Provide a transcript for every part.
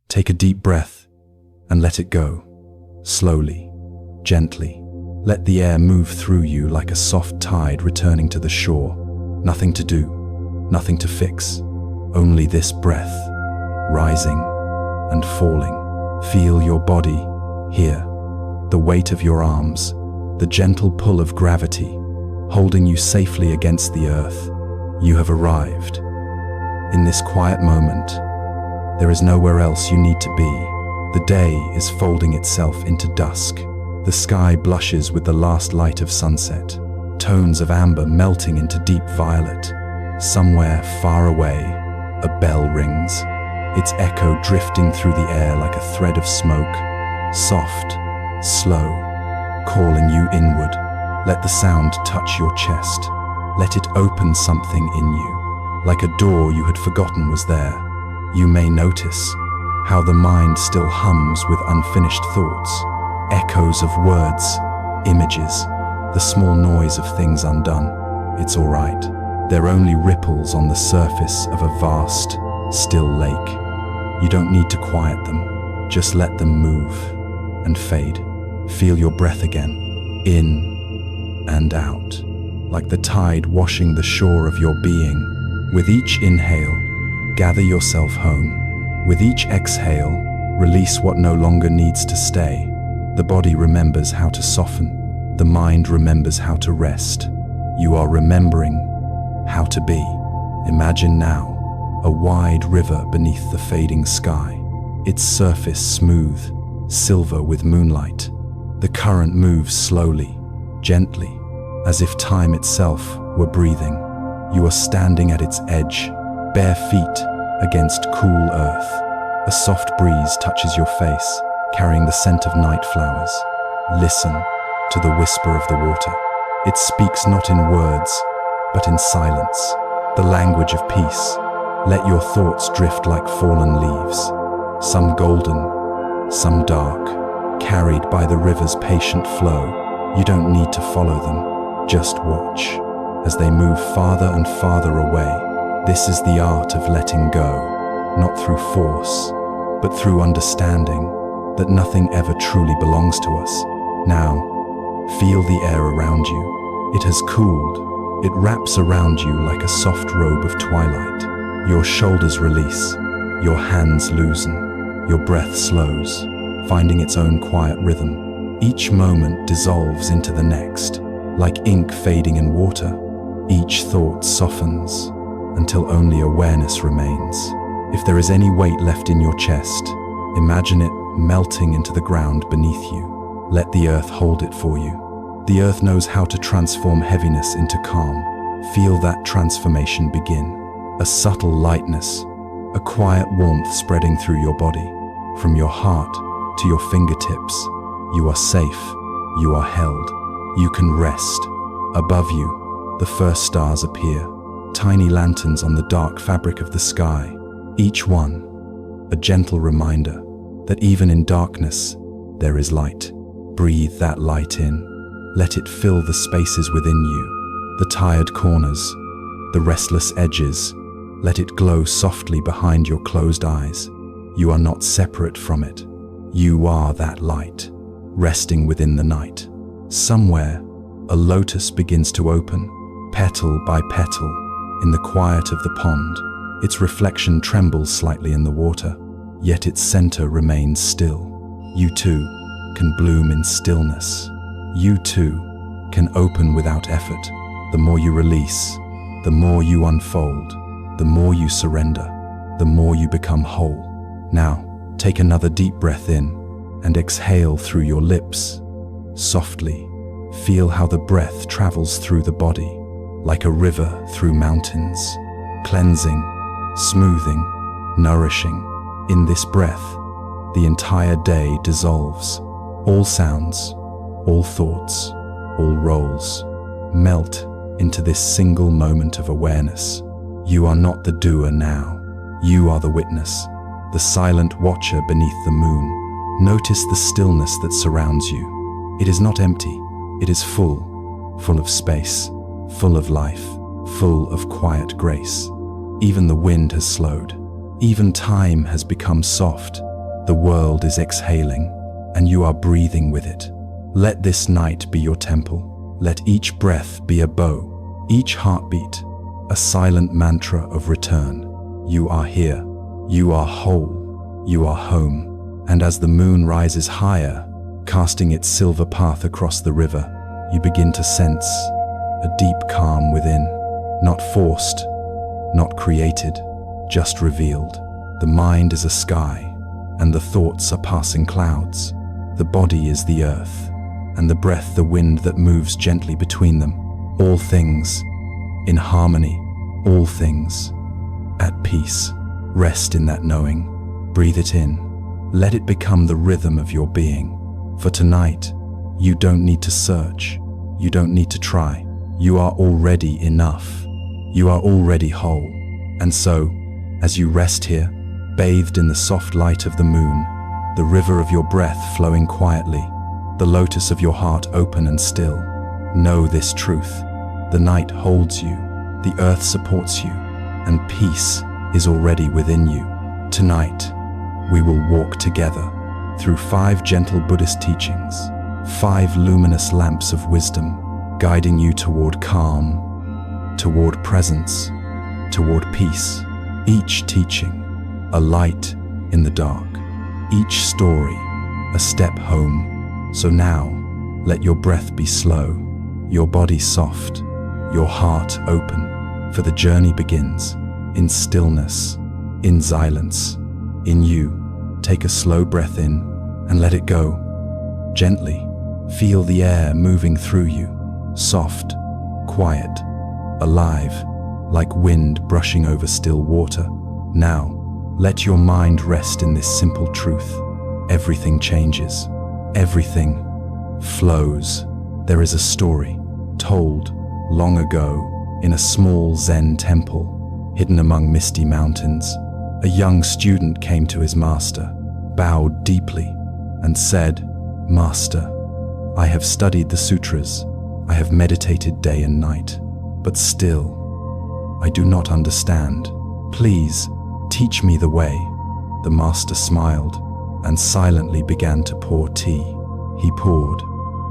Take a deep breath and let it go. Slowly, gently. Let the air move through you like a soft tide returning to the shore. Nothing to do, nothing to fix. Only this breath, rising and falling. Feel your body here, the weight of your arms, the gentle pull of gravity, holding you safely against the earth. You have arrived. In this quiet moment, there is nowhere else you need to be. The day is folding itself into dusk. The sky blushes with the last light of sunset, tones of amber melting into deep violet. Somewhere far away, a bell rings, its echo drifting through the air like a thread of smoke, soft, slow, calling you inward. Let the sound touch your chest. Let it open something in you, like a door you had forgotten was there. You may notice how the mind still hums with unfinished thoughts, echoes of words, images, the small noise of things undone. It's all right. They're only ripples on the surface of a vast, still lake. You don't need to quiet them. Just let them move and fade. Feel your breath again, in and out, like the tide washing the shore of your being. With each inhale, gather yourself home. With each exhale, release what no longer needs to stay. The body remembers how to soften. The mind remembers how to rest. You are remembering how to be. Imagine now a wide river beneath the fading sky, its surface smooth, silver with moonlight. The current moves slowly, gently, as if time itself were breathing. You are standing at its edge, bare feet against cool earth. A soft breeze touches your face, carrying the scent of night flowers. Listen to the whisper of the water. It speaks not in words, but in silence, the language of peace. Let your thoughts drift like fallen leaves, some golden, some dark, carried by the river's patient flow. You don't need to follow them, just watch as they move farther and farther away. This is the art of letting go, not through force, but through understanding that nothing ever truly belongs to us. Now, feel the air around you. It has cooled. It wraps around you like a soft robe of twilight. Your shoulders release, your hands loosen, your breath slows, finding its own quiet rhythm. Each moment dissolves into the next, like ink fading in water. Each thought softens until only awareness remains. If there is any weight left in your chest, imagine it melting into the ground beneath you. Let the earth hold it for you. The earth knows how to transform heaviness into calm. Feel that transformation begin. A subtle lightness, a quiet warmth spreading through your body. From your heart to your fingertips, you are safe, you are held, you can rest. Above you, the first stars appear, tiny lanterns on the dark fabric of the sky. Each one, a gentle reminder that even in darkness, there is light. Breathe that light in. Let it fill the spaces within you, the tired corners, the restless edges. Let it glow softly behind your closed eyes. You are not separate from it. You are that light, resting within the night. Somewhere, a lotus begins to open, petal by petal, in the quiet of the pond. Its reflection trembles slightly in the water, yet its center remains still. You too can bloom in stillness. You too can open without effort. The more you release, the more you unfold, the more you surrender, the more you become whole. Now, take another deep breath in and exhale through your lips. Softly, feel how the breath travels through the body, like a river through mountains, cleansing, smoothing, nourishing. In this breath, the entire day dissolves. All sounds, all thoughts, all roles melt into this single moment of awareness. You are not the doer now. You are the witness, the silent watcher beneath the moon. Notice the stillness that surrounds you. It is not empty. It is full of space, full of life, full of quiet grace. Even the wind has slowed. Even time has become soft. The world is exhaling, and you are breathing with it. Let this night be your temple. Let each breath be a bow, each heartbeat a silent mantra of return. You are here. You are whole. You are home. And as the moon rises higher, casting its silver path across the river, you begin to sense a deep calm within, not forced, not created, just revealed. The mind is a sky, and the thoughts are passing clouds. The body is the earth, and the breath the wind that moves gently between them. All things in harmony, all things at peace. Rest in that knowing. Breathe it in. Let it become the rhythm of your being. For tonight, you don't need to search. You don't need to try. You are already enough. You are already whole. And so, as you rest here, bathed in the soft light of the moon, the river of your breath flowing quietly, the lotus of your heart open and still, know this truth. The night holds you, the earth supports you, and peace is already within you. Tonight, we will walk together through 5 gentle Buddhist teachings, 5 luminous lamps of wisdom, guiding you toward calm, toward presence, toward peace. Each teaching, a light in the dark. Each story, a step home. So now, let your breath be slow, your body soft, your heart open, for the journey begins in stillness, in silence. In you, take a slow breath in and let it go. Gently, feel the air moving through you, soft, quiet, alive, like wind brushing over still water. Now, let your mind rest in this simple truth. Everything changes. Everything flows. There is a story told long ago in a small Zen temple hidden among misty mountains. A young student came to his master, bowed deeply, and said, "Master, I have studied the sutras. I have meditated day and night, but still, I do not understand. Please, teach me the way." The master smiled and silently began to pour tea. He poured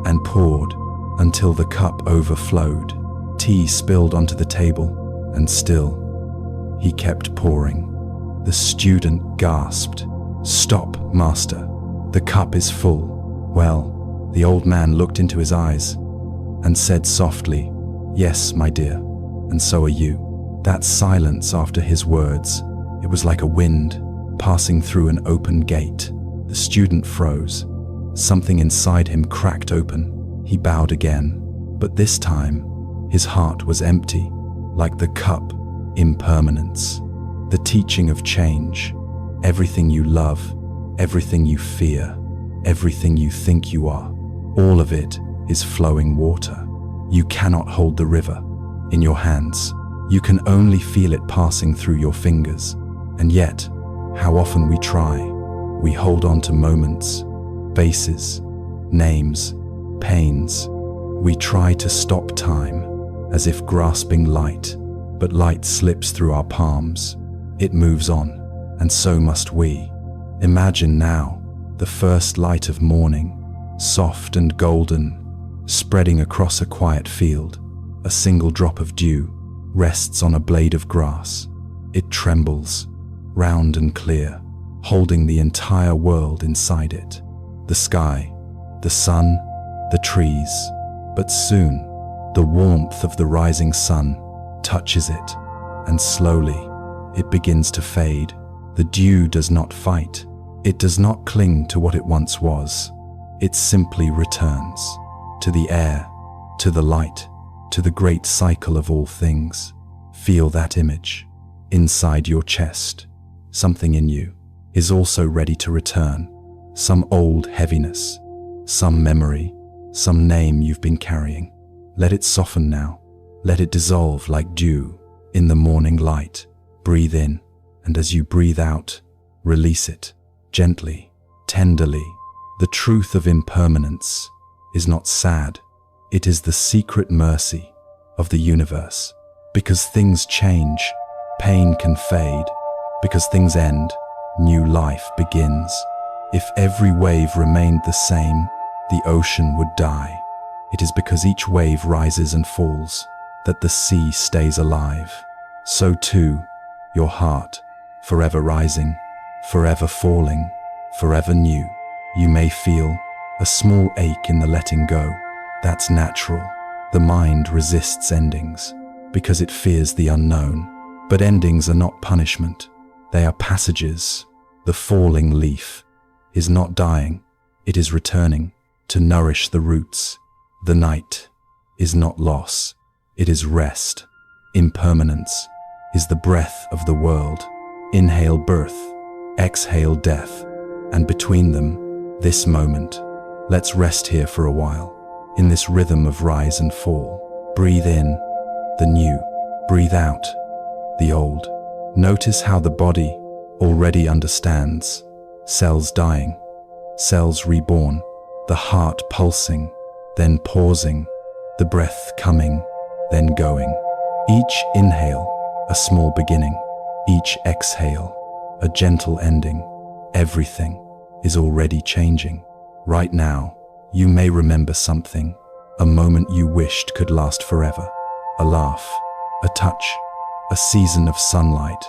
and poured until the cup overflowed. Tea spilled onto the table, and still, he kept pouring. The student gasped, "Stop, master. The cup is full." Well, the old man looked into his eyes and said softly, "Yes, my dear, and so are you." That silence after his words, it was like a wind passing through an open gate. The student froze. Something inside him cracked open. He bowed again, but this time, his heart was empty, like the cup, impermanence. The teaching of change. Everything you love, everything you fear, everything you think you are, all of it is flowing water. You cannot hold the river in your hands. You can only feel it passing through your fingers. And yet, how often we try. We hold on to moments, faces, names, pains. We try to stop time, as if grasping light, but light slips through our palms. It moves on, and so must we. Imagine now the first light of morning, soft and golden, spreading across a quiet field. A single drop of dew rests on a blade of grass. It trembles, round and clear, holding the entire world inside it. The sky, the sun, the trees. But soon, the warmth of the rising sun touches it, and slowly, it begins to fade. The dew does not fight. It does not cling to what it once was. It simply returns to the air, to the light, to the great cycle of all things. Feel that image inside your chest. Something in you is also ready to return. Some old heaviness, some memory, some name you've been carrying. Let it soften now. Let it dissolve like dew in the morning light. Breathe in, and as you breathe out, release it gently, tenderly. The truth of impermanence is not sad. It is the secret mercy of the universe. Because things change, pain can fade. Because things end, new life begins. If every wave remained the same, the ocean would die. It is because each wave rises and falls that the sea stays alive. So too, your heart, forever rising, forever falling, forever new. You may feel a small ache in the letting go. That's natural. The mind resists endings because it fears the unknown. But endings are not punishment. They are passages. The falling leaf is not dying. It is returning to nourish the roots. The night is not loss. It is rest. Impermanence is the breath of the world. Inhale birth, exhale death, and between them, this moment. Let's rest here for a while, in this rhythm of rise and fall. Breathe in the new, breathe out the old. Notice how the body already understands. Cells dying, cells reborn, the heart pulsing, then pausing, the breath coming, then going. Each inhale, a small beginning. Each exhale, a gentle ending. Everything is already changing. Right now, you may remember something, a moment you wished could last forever. A laugh, a touch, a season of sunlight.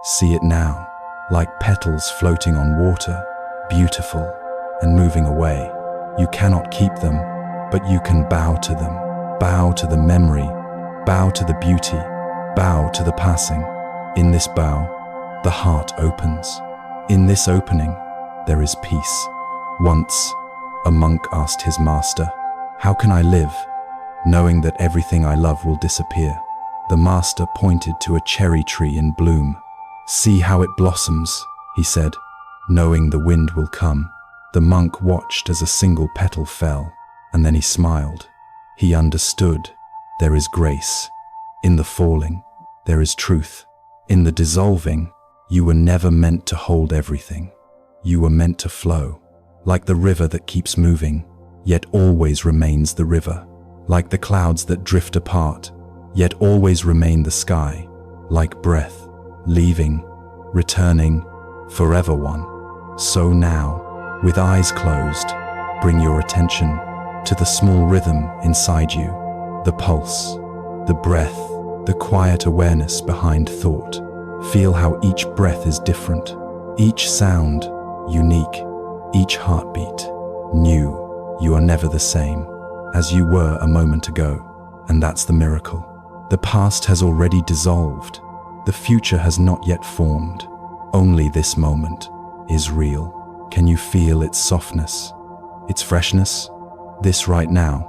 See it now, like petals floating on water, beautiful and moving away. You cannot keep them, but you can bow to them. Bow to the memory, bow to the beauty, bow to the passing. In this bow, the heart opens. In this opening, there is peace. Once, a monk asked his master, "How can I live, knowing that everything I love will disappear?" The master pointed to a cherry tree in bloom. "See how it blossoms," he said, "knowing the wind will come." The monk watched as a single petal fell, and then he smiled. He understood. There is grace. In the falling, there is truth. In the dissolving, you were never meant to hold everything. You were meant to flow, like the river that keeps moving, yet always remains the river. Like the clouds that drift apart, yet always remain the sky. Like breath, leaving, returning, forever one. So now, with eyes closed, bring your attention to the small rhythm inside you, the pulse, the breath, the quiet awareness behind thought. Feel how each breath is different, each sound unique, each heartbeat new. You are never the same as you were a moment ago, and that's the miracle. The past has already dissolved. The future has not yet formed. Only this moment is real. Can you feel its softness, its freshness? This right now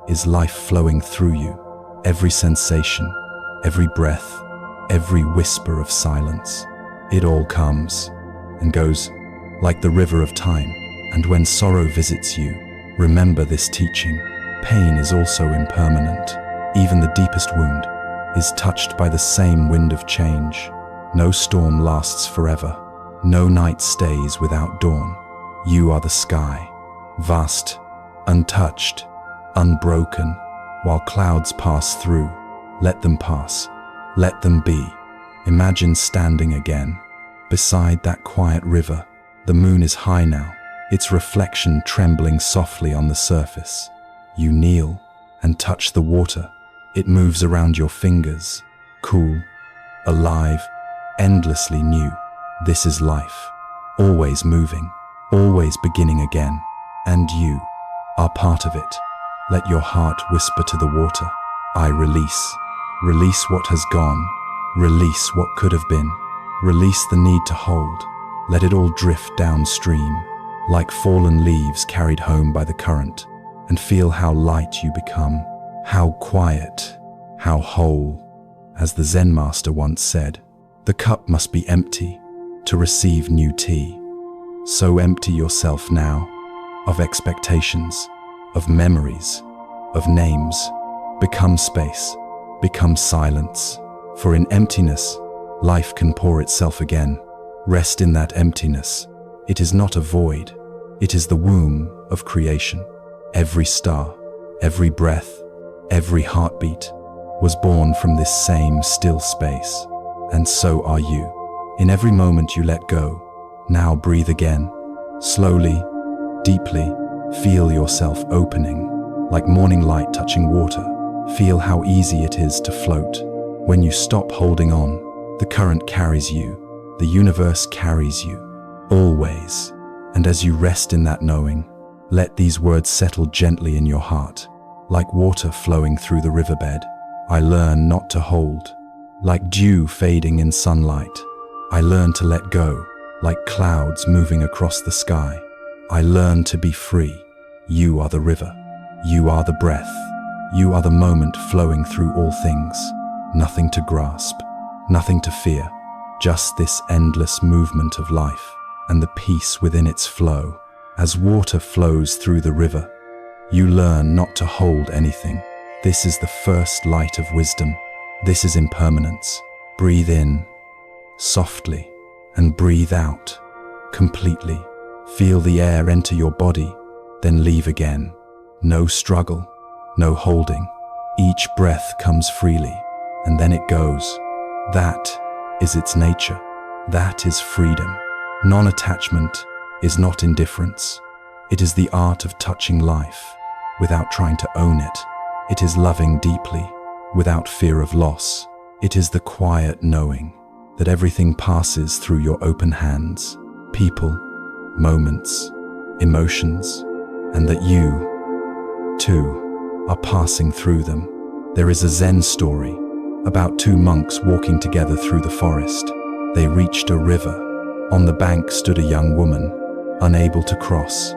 is life flowing through you. Every sensation, every breath, every whisper of silence. It all comes and goes like the river of time. And when sorrow visits you, remember this teaching. Pain is also impermanent. Even the deepest wound is touched by the same wind of change. No storm lasts forever. No night stays without dawn. You are the sky, vast, untouched, unbroken. While clouds pass through, let them pass. Let them be. Imagine standing again beside that quiet river. The moon is high now, its reflection trembling softly on the surface. You kneel and touch the water. It moves around your fingers, cool, alive, endlessly new. This is life, always moving, always beginning again. And you are part of it. Let your heart whisper to the water, I release. Release what has gone. Release what could have been. Release the need to hold. Let it all drift downstream, like fallen leaves carried home by the current. And feel how light you become, how quiet, how whole. As the Zen master once said, the cup must be empty to receive new tea. So empty yourself now of expectations, of memories, of names. Become space, become silence. For in emptiness, life can pour itself again. Rest in that emptiness. It is not a void. It is the womb of creation. Every star, every breath, every heartbeat was born from this same still space. And so are you. In every moment you let go, now breathe again. Slowly, deeply, feel yourself opening, like morning light touching water. Feel how easy it is to float. When you stop holding on, the current carries you, the universe carries you, always. And as you rest in that knowing, let these words settle gently in your heart, like water flowing through the riverbed. I learn not to hold, like dew fading in sunlight. I learn to let go, like clouds moving across the sky. I learn to be free. You are the river. You are the breath. You are the moment flowing through all things. Nothing to grasp, nothing to fear, just this endless movement of life and the peace within its flow. As water flows through the river, you learn not to hold anything. This is the first light of wisdom. This is impermanence. Breathe in, softly, and breathe out, completely. Feel the air enter your body, then leave again. No struggle, no holding. Each breath comes freely, and then it goes. That is its nature. That is freedom. Non-attachment is not indifference. It is the art of touching life without trying to own it. It is loving deeply without fear of loss. It is the quiet knowing that everything passes through your open hands, people, moments, emotions, and that you, too, are passing through them. There is a Zen story about two monks walking together through the forest. They reached a river. On the bank stood a young woman, unable to cross.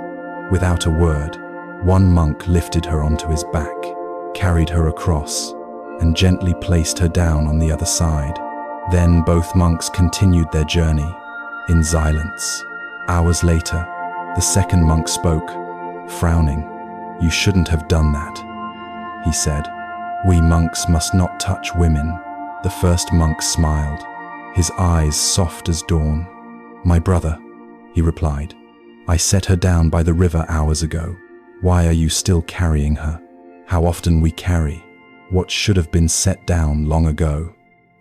Without a word, one monk lifted her onto his back, carried her across, and gently placed her down on the other side. Then both monks continued their journey in silence. Hours later, the second monk spoke, frowning. "You shouldn't have done that," he said. "We monks must not touch women." The first monk smiled, his eyes soft as dawn. "My brother," he replied, "I set her down by the river hours ago. Why are you still carrying her?" How often we carry what should have been set down long ago.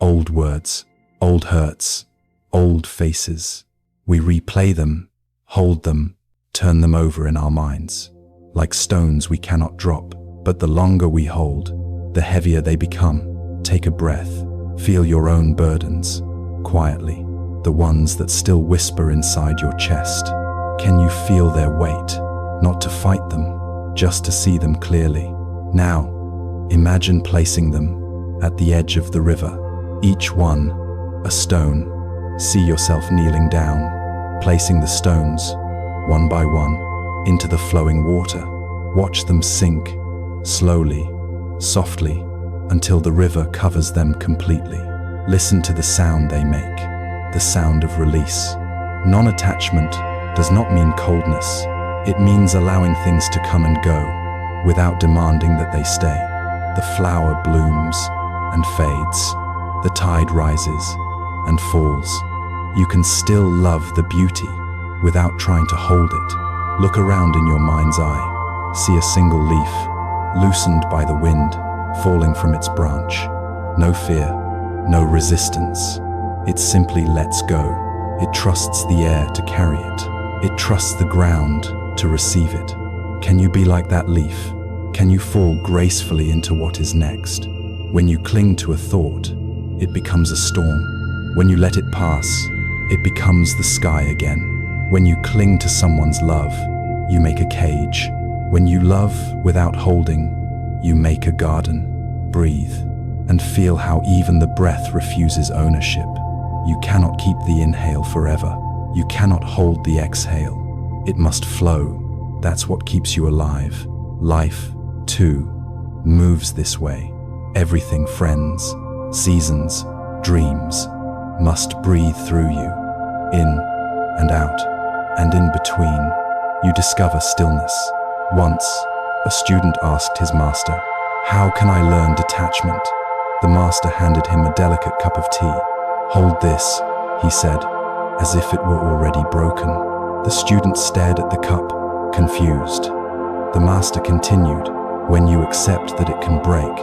Old words, old hurts, old faces. We replay them, hold them, turn them over in our minds. Like stones we cannot drop, but the longer we hold, the heavier they become. Take a breath, feel your own burdens, quietly, the ones that still whisper inside your chest. Can you feel their weight? Not to fight them, just to see them clearly. Now, imagine placing them at the edge of the river, each one a stone. See yourself kneeling down, placing the stones, one by one, into the flowing water. Watch them sink, slowly, softly, until the river covers them completely. Listen to the sound they make, the sound of release. Non-attachment does not mean coldness. It means allowing things to come and go, without demanding that they stay. The flower blooms and fades. The tide rises and falls. You can still love the beauty without trying to hold it. Look around in your mind's eye. See a single leaf, loosened by the wind, falling from its branch. No fear, no resistance. It simply lets go. It trusts the air to carry it. It trusts the ground to receive it. Can you be like that leaf? Can you fall gracefully into what is next? When you cling to a thought, it becomes a storm. When you let it pass, it becomes the sky again. When you cling to someone's love, you make a cage. When you love without holding, you make a garden. Breathe and feel how even the breath refuses ownership. You cannot keep the inhale forever. You cannot hold the exhale. It must flow. That's what keeps you alive. Life, too, moves this way. Everything, friends, seasons, dreams, must breathe through you, in and out, and in between, you discover stillness. Once, a student asked his master, "How can I learn detachment?" The master handed him a delicate cup of tea. "Hold this," he said, as if it were already broken. The student stared at the cup, confused. The master continued, "When you accept that it can break,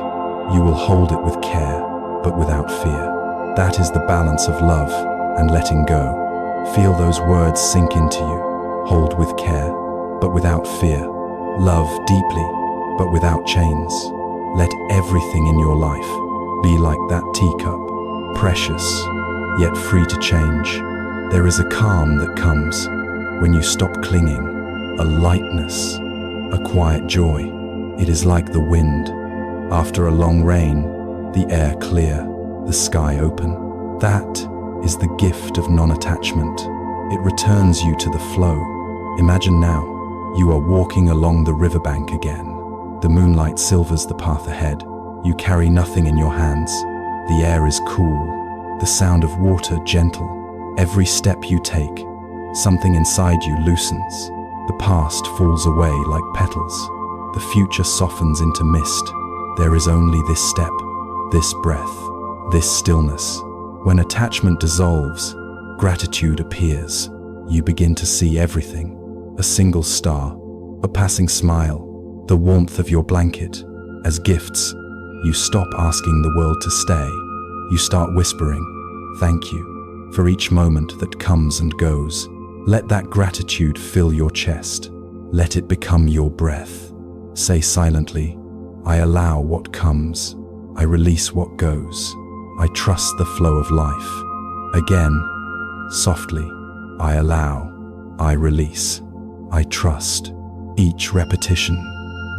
you will hold it with care, but without fear. That is the balance of love and letting go." Feel those words sink into you. Hold with care, but without fear. Love deeply, but without chains. Let everything in your life be like that teacup, precious, yet free to change. There is a calm that comes when you stop clinging, a lightness, a quiet joy. It is like the wind. After a long rain, the air clear, the sky open. That is the gift of non-attachment. It returns you to the flow. Imagine now, you are walking along the riverbank again. The moonlight silvers the path ahead. You carry nothing in your hands. The air is cool, the sound of water gentle. Every step you take, something inside you loosens. The past falls away like petals. The future softens into mist. There is only this step, this breath, this stillness. When attachment dissolves, gratitude appears. You begin to see everything. A single star, a passing smile, the warmth of your blanket. As gifts, you stop asking the world to stay. You start whispering, "Thank you," for each moment that comes and goes. Let that gratitude fill your chest. Let it become your breath. Say silently, "I allow what comes. I release what goes. I trust the flow of life." Again, softly, "I allow, I release, I trust." Each repetition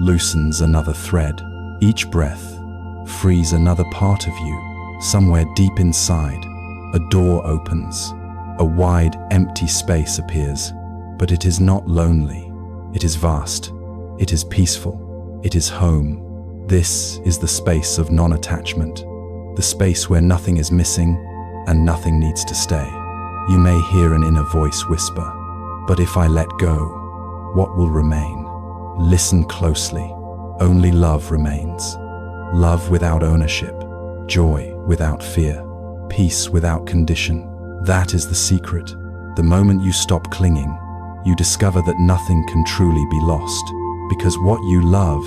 loosens another thread. Each breath frees another part of you. Somewhere deep inside, a door opens. A wide, empty space appears. But it is not lonely. It is vast. It is peaceful. It is home. This is the space of non-attachment. The space where nothing is missing and nothing needs to stay. You may hear an inner voice whisper, "But if I let go, what will remain?" Listen closely. Only love remains. Love without ownership, joy without fear, peace without condition. That is the secret. The moment you stop clinging, you discover that nothing can truly be lost, because what you love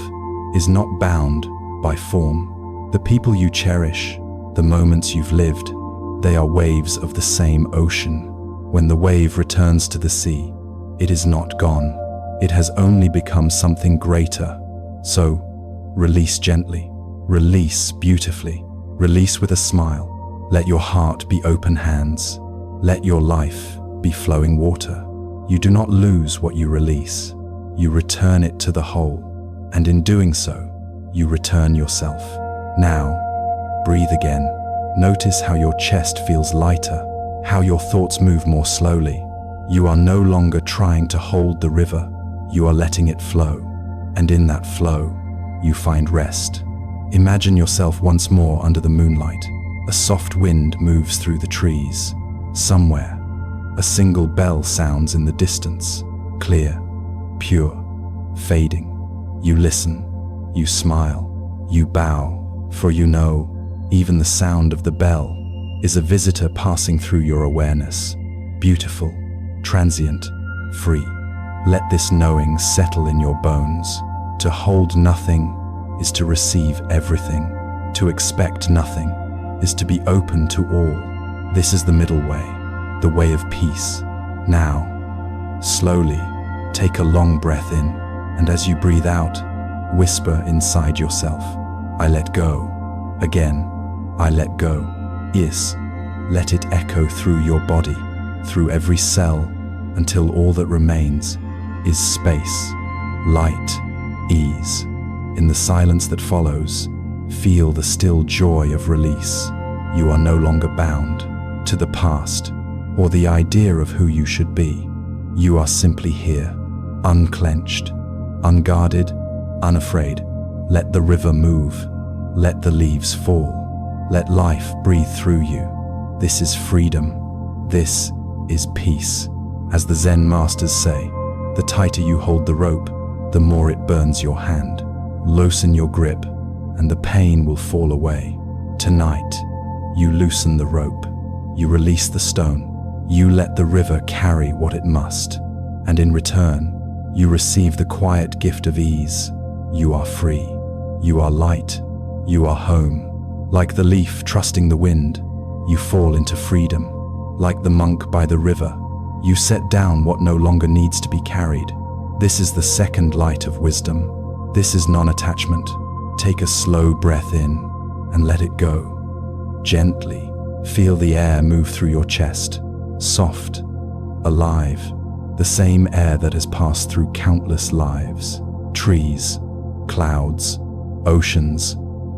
is not bound by form. The people you cherish, the moments you've lived, they are waves of the same ocean. When the wave returns to the sea, it is not gone. It has only become something greater. So, release gently, release beautifully, release with a smile. Let your heart be open hands. Let your life be flowing water. You do not lose what you release. You return it to the whole. And in doing so, you return yourself. Now, breathe again. Notice how your chest feels lighter, how your thoughts move more slowly. You are no longer trying to hold the river. You are letting it flow. And in that flow, you find rest. Imagine yourself once more under the moonlight. A soft wind moves through the trees. Somewhere, a single bell sounds in the distance, clear, pure, fading. You listen, you smile, you bow, for you know, even the sound of the bell is a visitor passing through your awareness. Beautiful, transient, free. Let this knowing settle in your bones. To hold nothing is to receive everything. To expect nothing is to be open to all. This is the middle way, the way of peace. Now, slowly, take a long breath in, and as you breathe out, whisper inside yourself, "I let go." Again, "I let go." Yes, let it echo through your body, through every cell, until all that remains is space, light, ease. In the silence that follows, feel the still joy of release. You are no longer bound to the past or the idea of who you should be. You are simply here, unclenched, unguarded, unafraid. Let the river move. Let the leaves fall. Let life breathe through you. This is freedom. This is peace. As the Zen masters say, the tighter you hold the rope, the more it burns your hand. Loosen your grip, and the pain will fall away. Tonight, you loosen the rope. You release the stone. You let the river carry what it must. And in return, you receive the quiet gift of ease. You are free. You are light. You are home. Like the leaf trusting the wind, you fall into freedom. Like the monk by the river, You set down what no longer needs to be carried. This is the second light of wisdom. This is non-attachment. Take a slow breath in and let it go. Gently, feel the air move through your chest. Soft, alive, the same air that has passed through countless lives. Trees, clouds, oceans,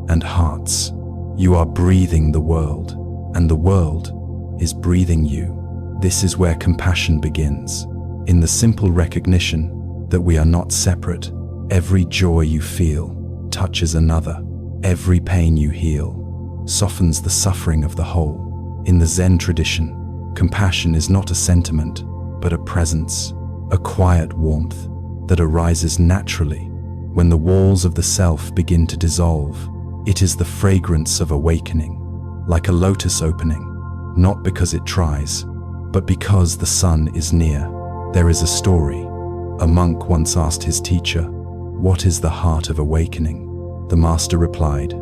and hearts. You are breathing the world, and the world is breathing you. This is where compassion begins, in the simple recognition that we are not separate. Every joy you feel touches another. Every pain you heal softens the suffering of the whole. In the Zen tradition, compassion is not a sentiment, but a presence, a quiet warmth that arises naturally when the walls of the self begin to dissolve. It is the fragrance of awakening, like a lotus opening, not because it tries, but because the sun is near. There is a story. A monk once asked his teacher, "What is the heart of awakening?" The master replied,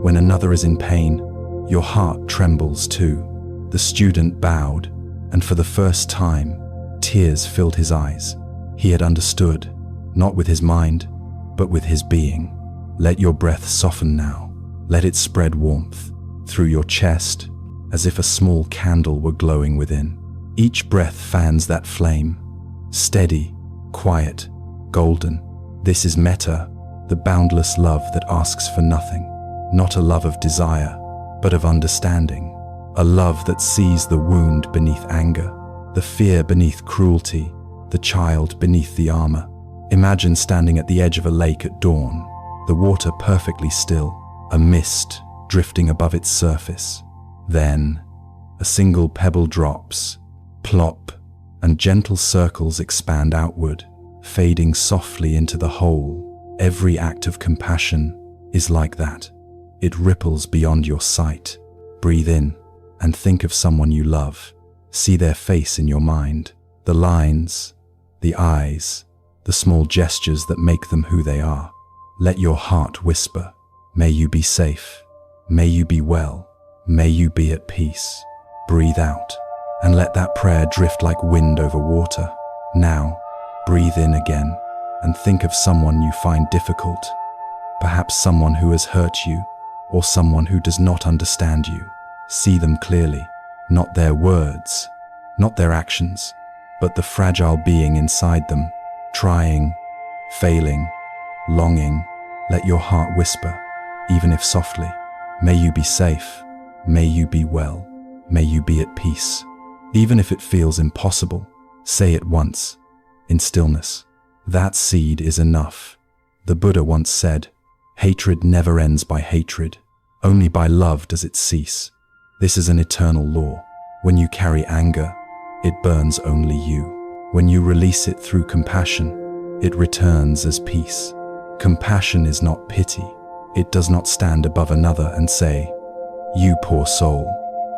"When another is in pain, your heart trembles too." The student bowed, and for the first time, tears filled his eyes. He had understood, not with his mind, but with his being. Let your breath soften now. Let it spread warmth through your chest, as if a small candle were glowing within. Each breath fans that flame, steady, quiet, golden. This is metta, the boundless love that asks for nothing, not a love of desire, but of understanding, a love that sees the wound beneath anger, the fear beneath cruelty, the child beneath the armor. Imagine standing at the edge of a lake at dawn, the water perfectly still, a mist drifting above its surface. Then, a single pebble drops, plop, and gentle circles expand outward, fading softly into the whole. Every act of compassion is like that. It ripples beyond your sight. Breathe in and think of someone you love. See their face in your mind, the lines, the eyes, the small gestures that make them who they are. Let your heart whisper, "May you be safe. May you be well. May you be at peace." Breathe out and let that prayer drift like wind over water. Now, breathe in again and think of someone you find difficult. Perhaps someone who has hurt you, or someone who does not understand you. See them clearly, not their words, not their actions, but the fragile being inside them, trying, failing, longing. Let your heart whisper, even if softly, "May you be safe. May you be well. May you be at peace." Even if it feels impossible, say it once, in stillness. That seed is enough. The Buddha once said, "Hatred never ends by hatred. Only by love does it cease." This is an eternal law. When you carry anger, it burns only you. When you release it through compassion, it returns as peace. Compassion is not pity. It does not stand above another and say, "You poor soul."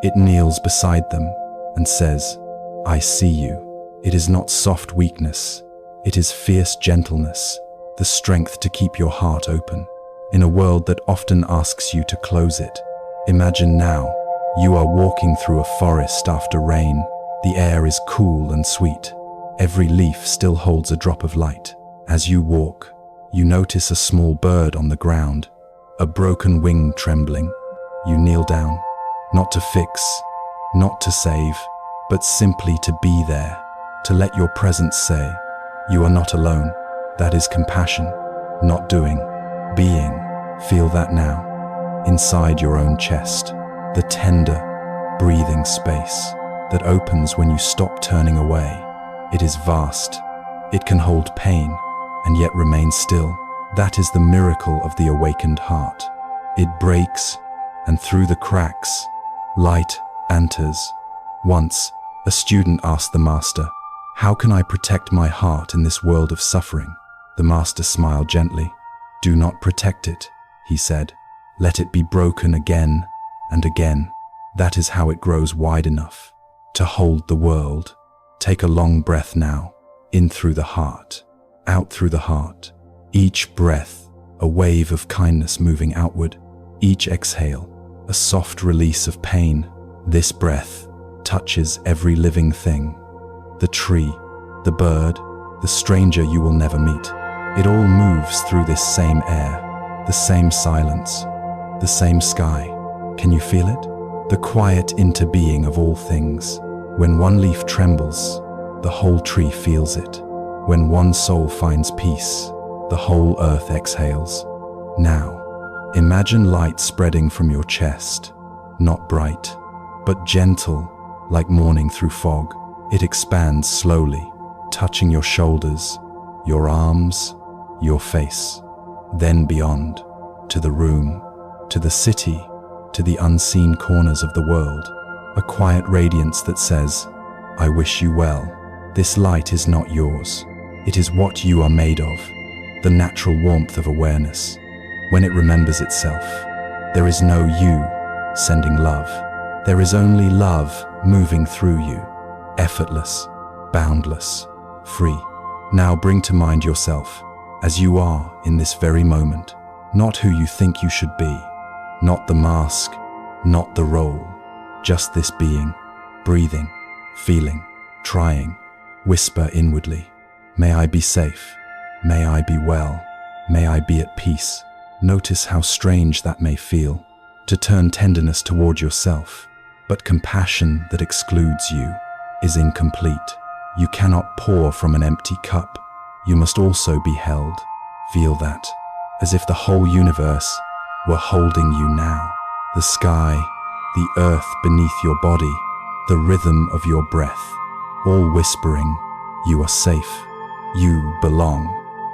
It kneels beside them and says, "I see you." It is not soft weakness. It is fierce gentleness, the strength to keep your heart open. In a world that often asks you to close it, imagine now you are walking through a forest after rain. The air is cool and sweet. Every leaf still holds a drop of light. As you walk, you notice a small bird on the ground, a broken wing trembling. You kneel down, not to fix, not to save, but simply to be there, to let your presence say, "You are not alone." That is compassion, not doing, being. Feel that now, inside your own chest, the tender, breathing space that opens when you stop turning away. It is vast. It can hold pain and yet remain still. That is the miracle of the awakened heart. It breaks, and through the cracks, light enters. Once, a student asked the master, "How can I protect my heart in this world of suffering?" The master smiled gently. "Do not protect it," he said. "Let it be broken again and again. That is how it grows wide enough to hold the world." Take a long breath now, in through the heart, out through the heart. Each breath, a wave of kindness moving outward. Each exhale, a soft release of pain. This breath touches every living thing. the tree, the bird, the stranger you will never meet. It all moves through this same air, the same silence, the same sky. Can you feel it? The quiet interbeing of all things. When one leaf trembles, the whole tree feels it. When one soul finds peace, the whole earth exhales. Now, imagine light spreading from your chest, not bright, but gentle, like morning through fog. It expands slowly, touching your shoulders, your arms, your face, then beyond, to the room, to the city, to the unseen corners of the world. A quiet radiance that says, I wish you well. This light is not yours. It is what you are made of, the natural warmth of awareness. When it remembers itself, there is no you sending love. There is only love moving through you, effortless, boundless, free. Now bring to mind yourself as you are in this very moment, not who you think you should be, not the mask, not the role, just this being, breathing, feeling, trying. Whisper inwardly, may I be safe, may I be well, may I be at peace. Notice how strange that may feel, to turn tenderness toward yourself, but compassion that excludes you is incomplete. You cannot pour from an empty cup. You must also be held. Feel that, as if the whole universe were holding you now. The sky, the earth beneath your body, the rhythm of your breath, all whispering, you are safe, you belong.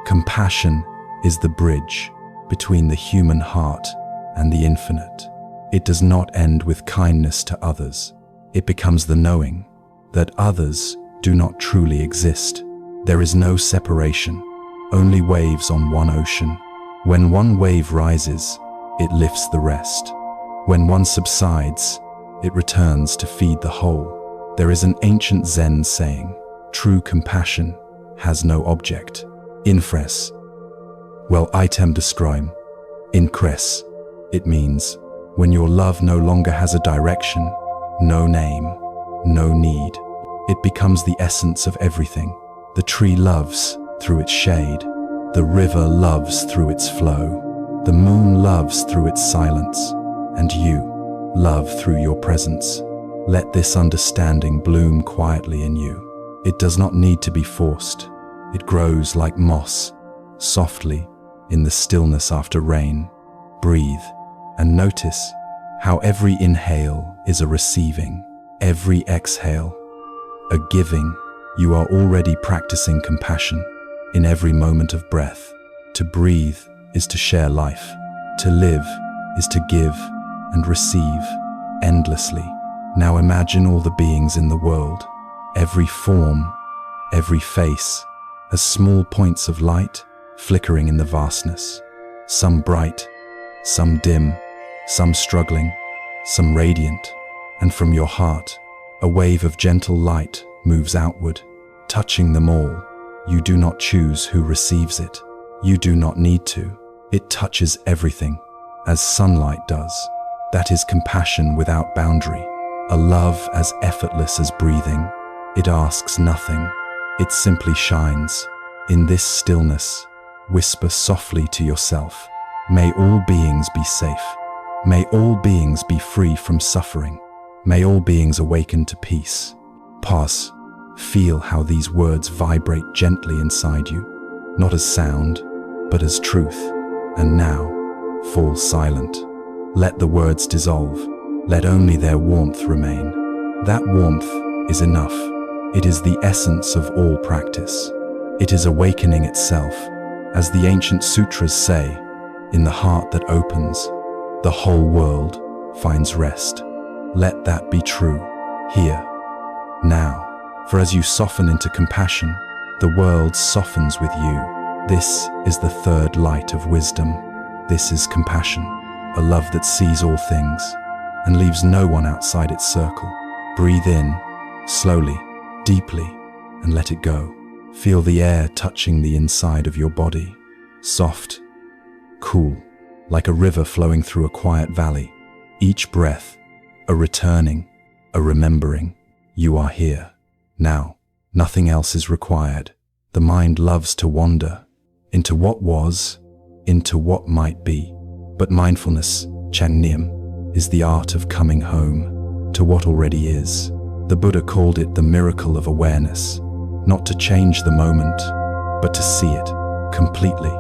Compassion is the bridge between the human heart and the infinite. It does not end with kindness to others. It becomes the knowing that others do not truly exist. There is no separation, only waves on one ocean. When one wave rises, it lifts the rest. When one subsides, it returns to feed the whole. There is an ancient Zen saying, true compassion has no object. Infres. Well, item describe. Incres. It means when your love no longer has a direction, no name, no need. It becomes the essence of everything. The tree loves through its shade. The river loves through its flow. The moon loves through its silence. And you love through your presence. Let this understanding bloom quietly in you. It does not need to be forced. It grows like moss, softly, in the stillness after rain. Breathe and notice how every inhale is a receiving, every exhale a giving. You are already practicing compassion in every moment of breath. To breathe is to share life. To live is to give and receive endlessly. Now imagine all the beings in the world, every form, every face, as small points of light flickering in the vastness. Some bright, some dim, some struggling, some radiant. And from your heart, a wave of gentle light moves outward, touching them all. You do not choose who receives it. You do not need to. It touches everything, as sunlight does. That is compassion without boundary. A love as effortless as breathing. It asks nothing. It simply shines. In this stillness, whisper softly to yourself, may all beings be safe. May all beings be free from suffering. May all beings awaken to peace. Pause. Feel how these words vibrate gently inside you, not as sound, but as truth. And now, fall silent. Let the words dissolve. Let only their warmth remain. That warmth is enough. It is the essence of all practice. It is awakening itself. As the ancient sutras say, in the heart that opens, the whole world finds rest. Let that be true, here, now. For as you soften into compassion, the world softens with you. This is the third light of wisdom. This is compassion, a love that sees all things and leaves no one outside its circle. Breathe in, slowly, deeply, and let it go. Feel the air touching the inside of your body. Soft, cool, like a river flowing through a quiet valley. Each breath, a returning, a remembering. You are here, now, Nothing else is required. The mind loves to wander into what was, into what might be. But mindfulness, Changnim, is the art of coming home to what already is. The Buddha called it the miracle of awareness, not to change the moment, but to see it completely.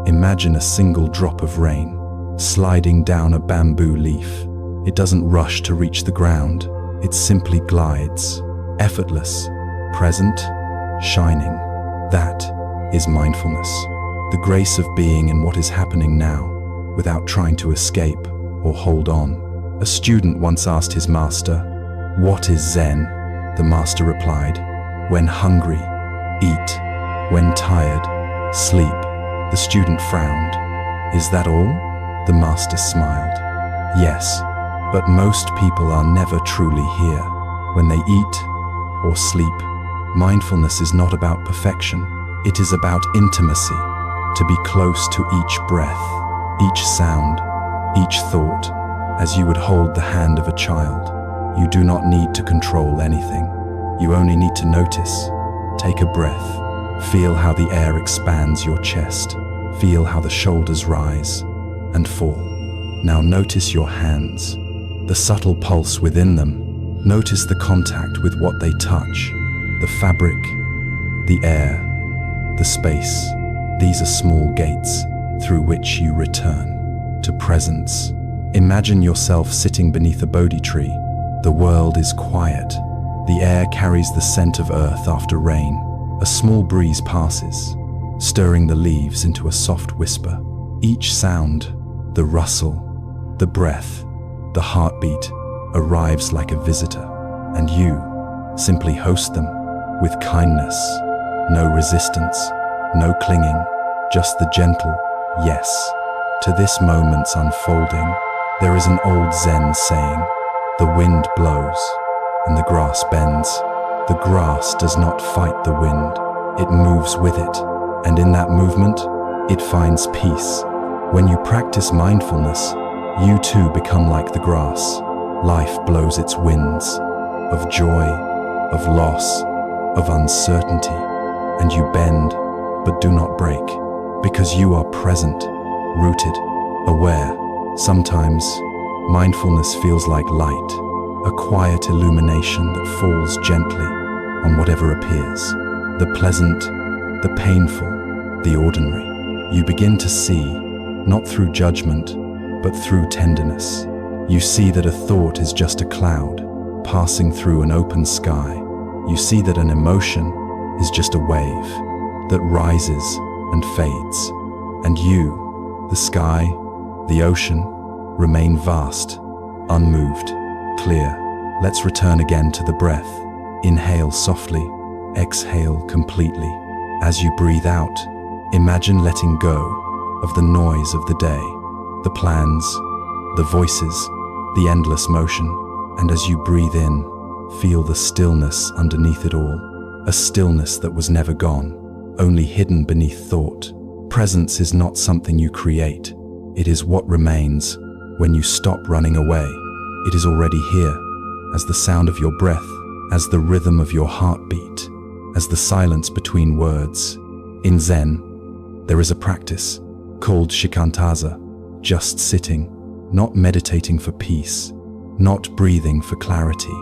Imagine a single drop of rain sliding down a bamboo leaf. It doesn't rush to reach the ground. It simply glides, effortless, present, shining. That is mindfulness. The grace of being in what is happening now, without trying to escape or hold on. A student once asked his master, "What is Zen?" The master replied, "When hungry, eat. When tired, sleep." The student frowned. "Is that all?" The master smiled. "Yes, but most people are never truly here when they eat or sleep." Mindfulness is not about perfection. It is about intimacy, to be close to each breath, each sound, each thought, as you would hold the hand of a child. You do not need to control anything. You only need to notice. Take a breath. Feel how the air expands your chest. Feel how the shoulders rise and fall. Now notice your hands, the subtle pulse within them. Notice the contact with what they touch, the fabric, the air, the space. These are small gates through which you return to presence. Imagine yourself sitting beneath a Bodhi tree. The world is quiet. The air carries the scent of earth after rain. A small breeze passes, stirring the leaves into a soft whisper. Each sound, the rustle, the breath, the heartbeat, arrives like a visitor, and you simply host them with kindness. No resistance, no clinging, just the gentle yes to this moment's unfolding. There is an old Zen saying, "The wind blows and the grass bends." The grass does not fight the wind, it moves with it, and in that movement, it finds peace. When you practice mindfulness, you too become like the grass. Life blows its winds of joy, of loss, of uncertainty, and you bend, but do not break, because you are present, rooted, aware. Sometimes, mindfulness feels like light, a quiet illumination that falls gently on whatever appears, the pleasant, the painful, the ordinary. You begin to see, not through judgment, but through tenderness. You see that a thought is just a cloud passing through an open sky. You see that an emotion is just a wave that rises and fades. And you, the sky, the ocean, remain vast, unmoved, clear. Let's return again to the breath. Inhale softly, exhale completely. As you breathe out, imagine letting go of the noise of the day, the plans, the voices, the endless motion. And as you breathe in, feel the stillness underneath it all, a stillness that was never gone, only hidden beneath thought. Presence is not something you create. It is what remains when you stop running away. It is already here, as the sound of your breath, as the rhythm of your heartbeat, as the silence between words. In Zen, there is a practice called shikantaza, just sitting, not meditating for peace, not breathing for clarity,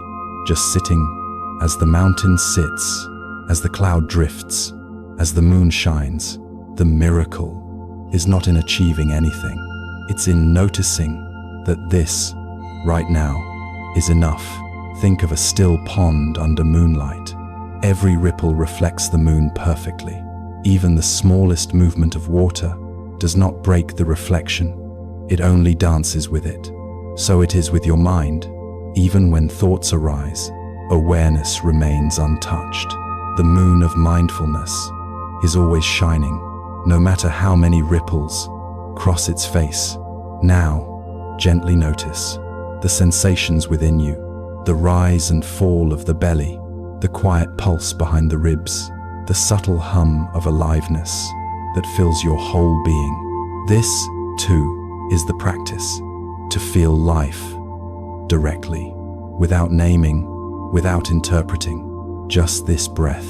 just sitting as the mountain sits, as the cloud drifts, as the moon shines. The miracle is not in achieving anything. It's in noticing that this, right now, is enough. Think of a still pond under moonlight. Every ripple reflects the moon perfectly. Even the smallest movement of water does not break the reflection. It only dances with it. So it is with your mind. Even when thoughts arise, awareness remains untouched. The moon of mindfulness is always shining, no matter how many ripples cross its face. Now, gently notice the sensations within you, the rise and fall of the belly, the quiet pulse behind the ribs, the subtle hum of aliveness that fills your whole being. This, too, is the practice, to feel life directly, without naming, without interpreting, Just this breath,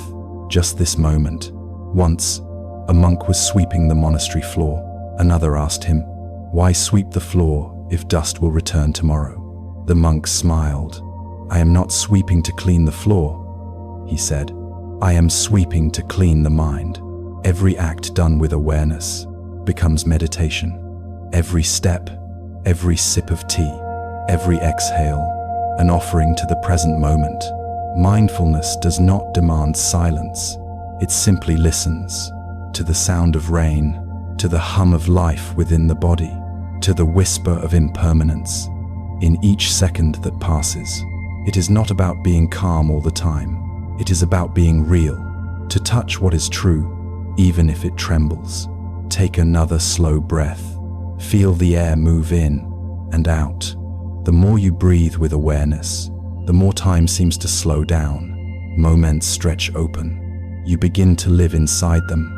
just this moment. Once, a monk was sweeping the monastery floor. Another asked him, "Why sweep the floor if dust will return tomorrow?" The monk smiled. "I am not sweeping to clean the floor," he said. "I am sweeping to clean the mind." Every act done with awareness becomes meditation. Every step, every sip of tea, every exhale, an offering to the present moment. Mindfulness does not demand silence. It simply listens to the sound of rain, to the hum of life within the body, to the whisper of impermanence in each second that passes. It is not about being calm all the time. It is about being real, to touch what is true, even if it trembles. Take another slow breath. Feel the air move in and out. The more you breathe with awareness, the more time seems to slow down. Moments stretch open. You begin to live inside them,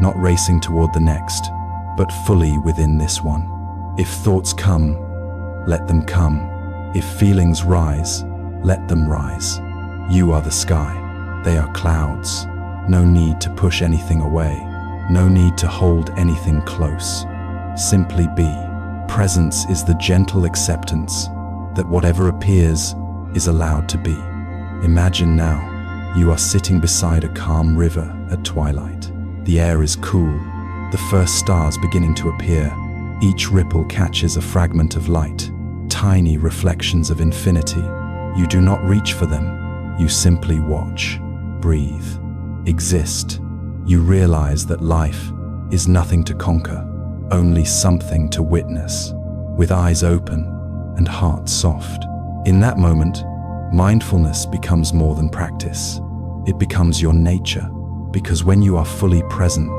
not racing toward the next, but fully within this one. If thoughts come, let them come. If feelings rise, let them rise. You are the sky. They are clouds. No need to push anything away. No need to hold anything close. Simply be. Presence is the gentle acceptance that whatever appears is allowed to be. Imagine now, you are sitting beside a calm river at twilight. The air is cool, the first stars beginning to appear. Each ripple catches a fragment of light, tiny reflections of infinity. You do not reach for them, you simply watch, breathe, exist. You realize that life is nothing to conquer, only something to witness, with eyes open and heart soft. In that moment, mindfulness becomes more than practice. It becomes your nature, because when you are fully present,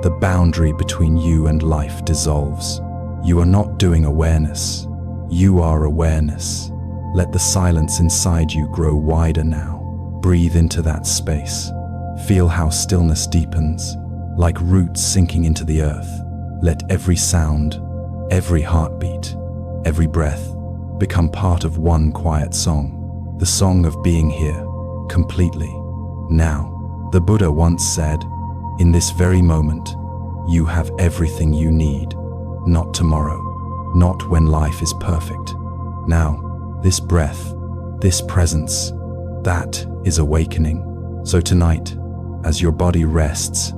the boundary between you and life dissolves. You are not doing awareness. You are awareness. Let the silence inside you grow wider now. Breathe into that space. Feel how stillness deepens, like roots sinking into the earth. Let every sound, every heartbeat, every breath become part of one quiet song, the song of being here, completely. Now, the Buddha once said, "In this very moment, you have everything you need, not tomorrow, not when life is perfect. Now, this breath, this presence, that is awakening." So tonight, as your body rests,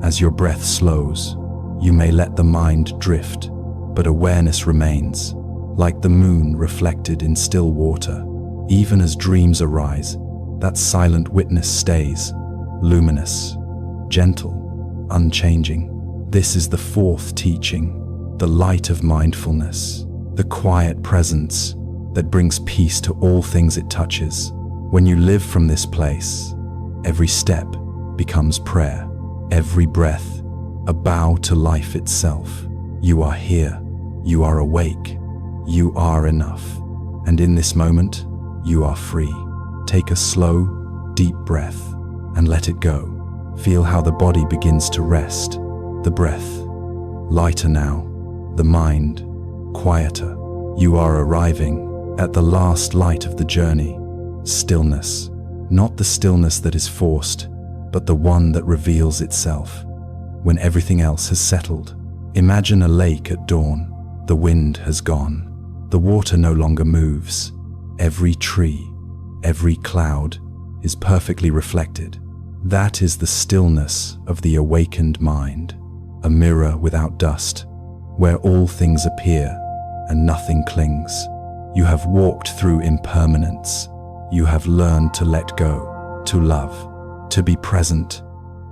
as your breath slows, you may let the mind drift, but awareness remains, like the moon reflected in still water. Even as dreams arise, that silent witness stays, luminous, gentle, unchanging. This is the fourth teaching, the light of mindfulness, the quiet presence that brings peace to all things it touches. When you live from this place, every step becomes prayer, every breath a bow to life itself. You are here, you are awake, you are enough, and in this moment, you are free. Take a slow, deep breath and let it go. Feel how the body begins to rest, the breath lighter now, the mind quieter. You are arriving at the last light of the journey, stillness. Not the stillness that is forced, but the one that reveals itself when everything else has settled. Imagine a lake at dawn. The wind has gone. The water no longer moves. Every tree, every cloud is perfectly reflected. That is the stillness of the awakened mind, a mirror without dust, where all things appear and nothing clings. You have walked through impermanence. You have learned to let go, to love, to be present.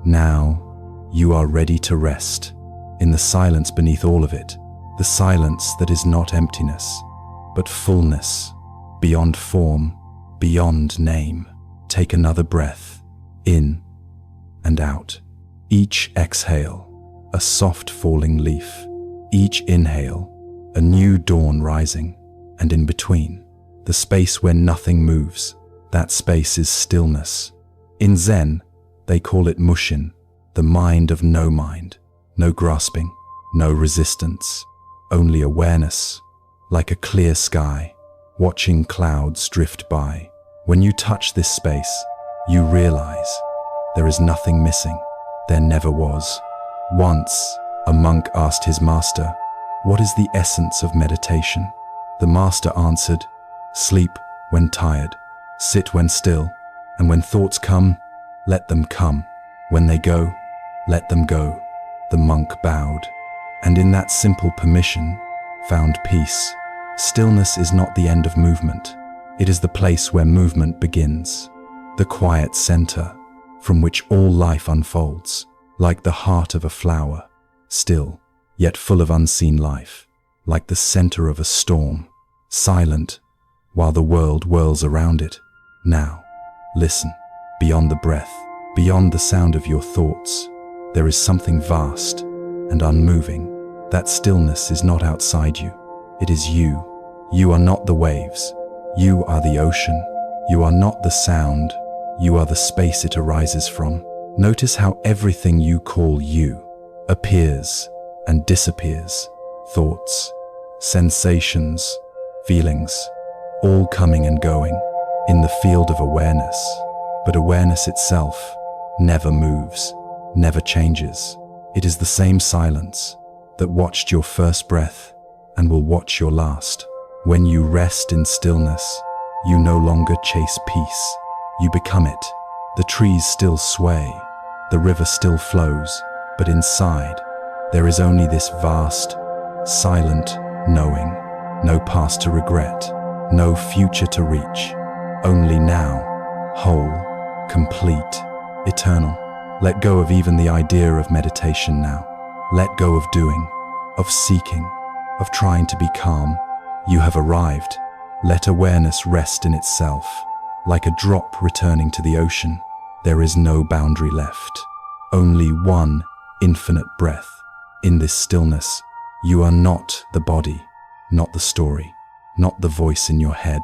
Now, you are ready to rest in the silence beneath all of it, the silence that is not emptiness, but fullness, beyond form, beyond name. Take another breath, in and out. Each exhale, a soft falling leaf. Each inhale, a new dawn rising. And in between, the space where nothing moves, that space is stillness. In Zen, they call it mushin, the mind of no mind, no grasping, no resistance, only awareness, like a clear sky, watching clouds drift by. When you touch this space, you realize there is nothing missing. There never was. Once, a monk asked his master, "What is the essence of meditation?" The master answered, "Sleep when tired, sit when still, and when thoughts come, let them come. When they go, let them go." The monk bowed, and in that simple permission, found peace. Stillness is not the end of movement. It is the place where movement begins. The quiet center, from which all life unfolds, like the heart of a flower, still, yet full of unseen life, like the center of a storm, silent, while the world whirls around it. Now, listen, beyond the breath, beyond the sound of your thoughts, there is something vast and unmoving. That stillness is not outside you. It is you. You are not the waves. You are the ocean. You are not the sound. You are the space it arises from. Notice how everything you call you appears and disappears. Thoughts, sensations, feelings, all coming and going in the field of awareness. But awareness itself never moves, never changes. It is the same silence that watched your first breath and will watch your last. When you rest in stillness, you no longer chase peace. You become it. The trees still sway, the river still flows, but inside, there is only this vast, silent knowing. No past to regret, no future to reach. Only now, whole, complete, eternal. Let go of even the idea of meditation now. Let go of doing, of seeking, of trying to be calm. You have arrived. Let awareness rest in itself. Like a drop returning to the ocean, there is no boundary left. Only one infinite breath. In this stillness, you are not the body, not the story, not the voice in your head.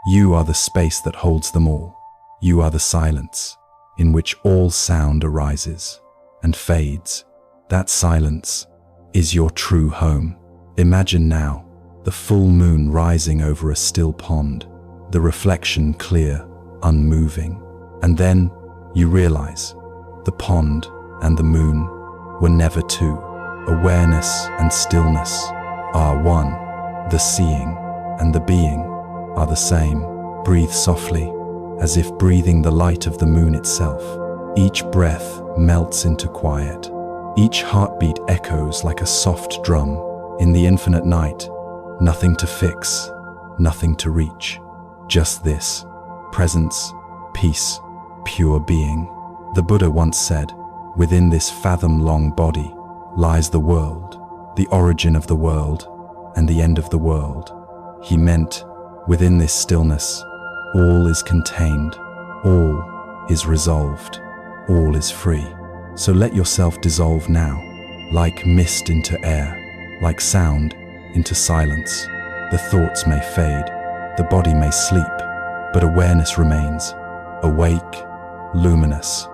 You are the space that holds them all. You are the silence in which all sound arises and fades. That silence is your true home. Imagine now the full moon rising over a still pond, the reflection clear, unmoving. And then you realize the pond and the moon were never two. Awareness and stillness are one. The seeing and the being are the same. Breathe softly, as if breathing the light of the moon itself. Each breath melts into quiet. Each heartbeat echoes like a soft drum. In the infinite night, nothing to fix, nothing to reach. Just this, presence, peace, pure being. The Buddha once said, "Within this fathom-long body lies the world, the origin of the world, and the end of the world." He meant, within this stillness, all is contained, all is resolved, all is free. So let yourself dissolve now, like mist into air, like sound into silence. The thoughts may fade, the body may sleep, but awareness remains, awake, luminous.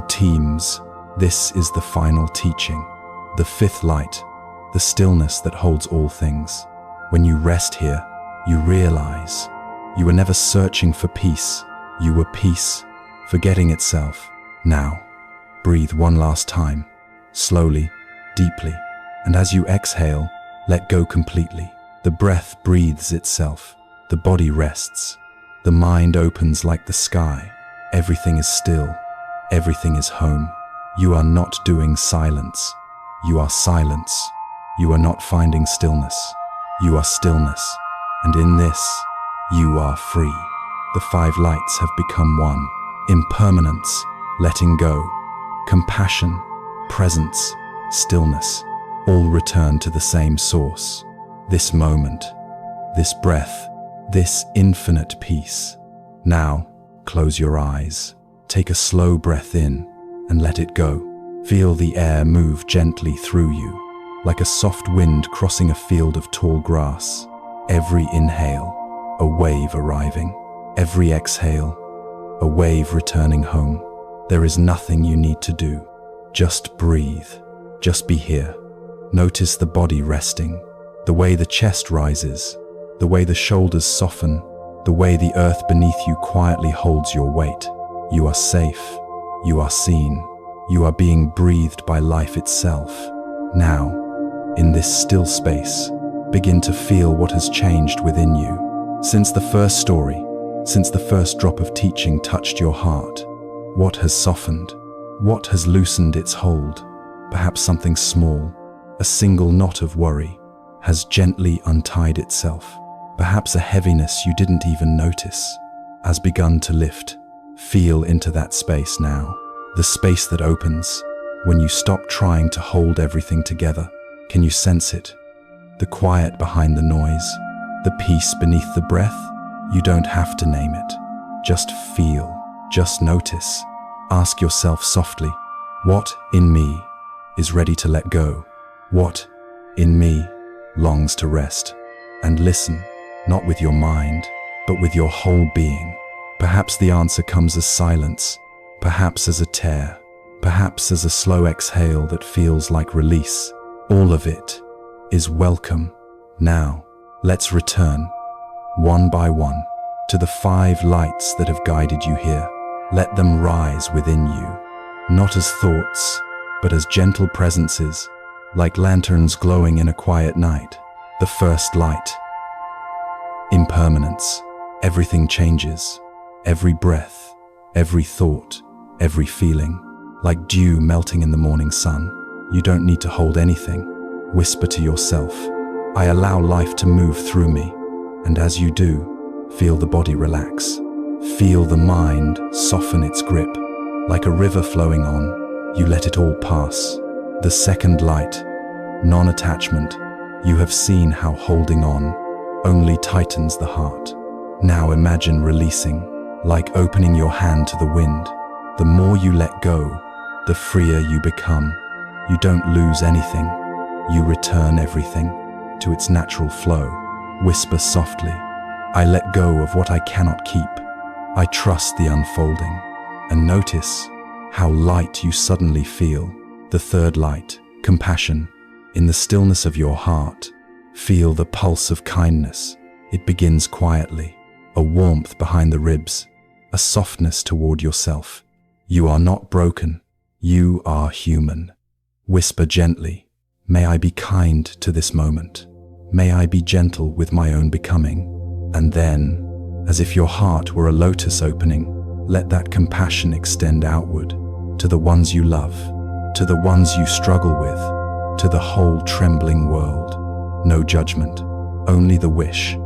Teams, this is the final teaching, the fifth light, the stillness that holds all things. When you rest here, you realize you were never searching for peace. You were peace, forgetting itself. Now, breathe one last time, slowly, deeply, and as you exhale, let go completely. The breath breathes itself, the body rests, the mind opens like the sky. Everything is still, everything is home. You are not doing silence. You are silence. You are not finding stillness. You are stillness. And in this, you are free. The five lights have become one. Impermanence, letting go, compassion, presence, stillness, all return to the same source. This moment, this breath, this infinite peace. Now, close your eyes. Take a slow breath in and let it go. Feel the air move gently through you, like a soft wind crossing a field of tall grass. Every inhale, a wave arriving. Every exhale, a wave returning home. There is nothing you need to do. Just breathe. Just be here. Notice the body resting, the way the chest rises, the way the shoulders soften, the way the earth beneath you quietly holds your weight. You are safe. You are seen. You are being breathed by life itself. Now, in this still space, begin to feel what has changed within you. Since the first story, since the first drop of teaching touched your heart, what has softened? What has loosened its hold? Perhaps something small, a single knot of worry, has gently untied itself. Perhaps a heaviness you didn't even notice has begun to lift. Feel into that space now, the space that opens when you stop trying to hold everything together. Can you sense it? The quiet behind the noise, the peace beneath the breath? You don't have to name it. Just feel, just notice. Ask yourself softly, what in me is ready to let go? What in me longs to rest? And listen, not with your mind, but with your whole being. Perhaps the answer comes as silence, perhaps as a tear, perhaps as a slow exhale that feels like release. All of it is welcome. Now, let's return, one by one, to the 5 lights that have guided you here. Let them rise within you, not as thoughts, but as gentle presences, like lanterns glowing in a quiet night. The first light. Impermanence. Everything changes. Every breath, every thought, every feeling. Like dew melting in the morning sun. You don't need to hold anything. Whisper to yourself, I allow life to move through me. And as you do, feel the body relax. Feel the mind soften its grip. Like a river flowing on, you let it all pass. The second light, non-attachment. You have seen how holding on only tightens the heart. Now imagine releasing, like opening your hand to the wind. The more you let go, the freer you become. You don't lose anything. You return everything to its natural flow. Whisper softly, I let go of what I cannot keep. I trust the unfolding. And notice how light you suddenly feel. The third light, compassion. In the stillness of your heart, feel the pulse of kindness. It begins quietly, a warmth behind the ribs, a softness toward yourself. You are not broken. You are human. Whisper gently, may I be kind to this moment. May I be gentle with my own becoming. And then, as if your heart were a lotus opening, let that compassion extend outward to the ones you love, to the ones you struggle with, to the whole trembling world. No judgment, only the wish.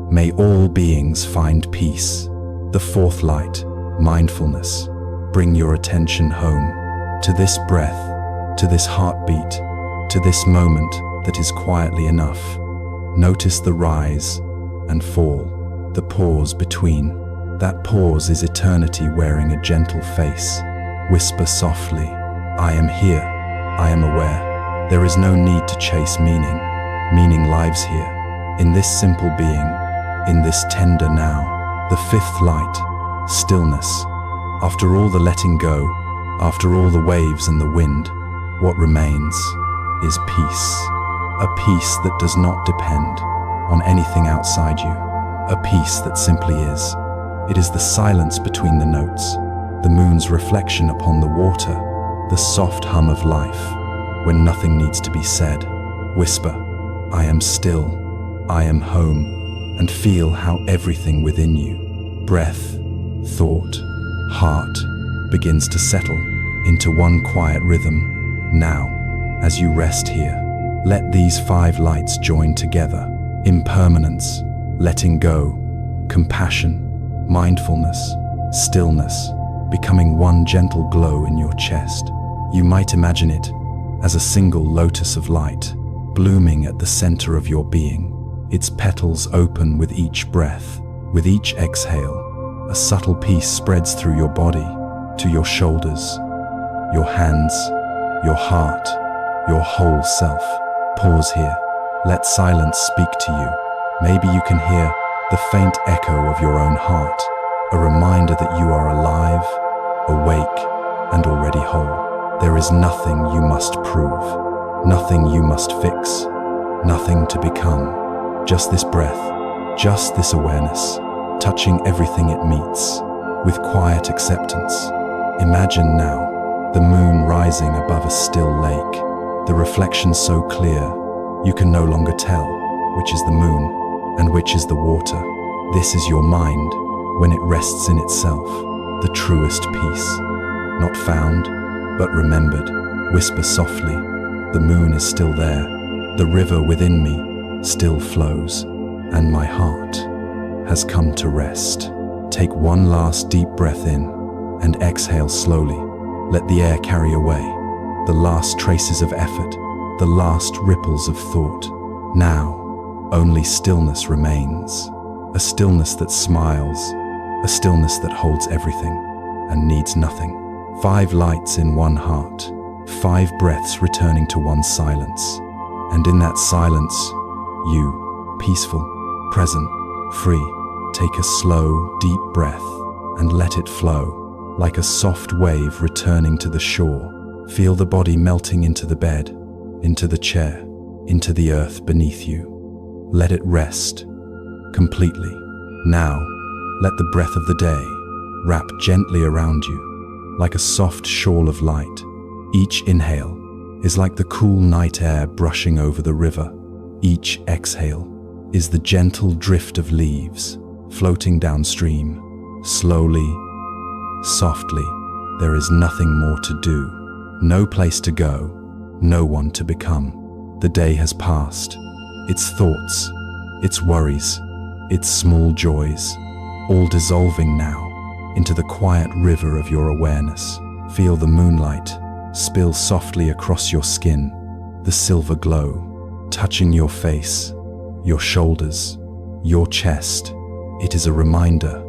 May all beings find peace. The fourth light, mindfulness. Bring your attention home to this breath, to this heartbeat, to this moment that is quietly enough. Notice the rise and fall, the pause between. That pause is eternity wearing a gentle face. Whisper softly, I am here, I am aware. There is no need to chase meaning. Meaning lives here, in this simple being, in this tender now. The fifth light, stillness. After all the letting go, after all the waves and the wind, what remains is peace. A peace that does not depend on anything outside you. A peace that simply is. It is the silence between the notes, the moon's reflection upon the water, the soft hum of life, when nothing needs to be said. Whisper, I am still, I am home, and feel how everything within you, breath, thought, heart, begins to settle into one quiet rhythm. Now, as you rest here, let these 5 lights join together. Impermanence, letting go, compassion, mindfulness, stillness, becoming one gentle glow in your chest. You might imagine it as a single lotus of light, blooming at the center of your being. Its petals open with each breath. With each exhale, a subtle peace spreads through your body, to your shoulders, your hands, your heart, your whole self. Pause here. Let silence speak to you. Maybe you can hear the faint echo of your own heart, a reminder that you are alive, awake, and already whole. There is nothing you must prove, nothing you must fix, nothing to become. Just this breath, just this awareness, touching everything it meets. with quiet acceptance. Imagine now the moon rising above a still lake, the reflection so clear you can no longer tell which is the moon and which is the water. This is your mind when it rests in itself, the truest peace. Not found, but remembered. Whisper softly, the moon is still there. The river within me still flows, and my heart has come to rest. Take one last deep breath in and exhale slowly. Let the air carry away the last traces of effort, the last ripples of thought. Now, only stillness remains. A stillness that smiles, a stillness that holds everything and needs nothing. 5 lights in one heart, 5 breaths returning to one silence. And in that silence, you, peaceful, present, free, take a slow, deep breath and let it flow, like a soft wave returning to the shore. Feel the body melting into the bed, into the chair, into the earth beneath you. Let it rest completely. Now, let the breath of the day wrap gently around you, like a soft shawl of light. Each inhale is like the cool night air brushing over the river. Each exhale is the gentle drift of leaves floating downstream. Slowly, softly, there is nothing more to do, no place to go, no one to become. The day has passed, its thoughts, its worries, its small joys, all dissolving now into the quiet river of your awareness. Feel the moonlight spill softly across your skin, the silver glow touching your face, your shoulders, your chest. It is a reminder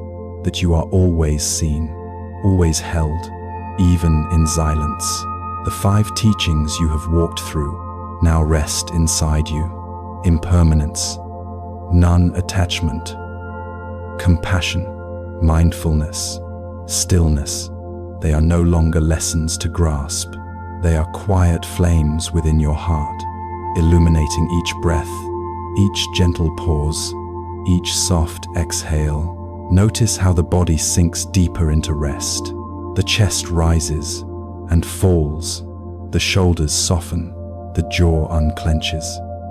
that you are always seen, always held, even in silence. The 5 teachings you have walked through now rest inside you. Impermanence, non-attachment, compassion, mindfulness, stillness. They are no longer lessons to grasp. They are quiet flames within your heart, illuminating each breath, each gentle pause, each soft exhale. Notice how the body sinks deeper into rest. The chest rises and falls. The shoulders soften. The jaw unclenches.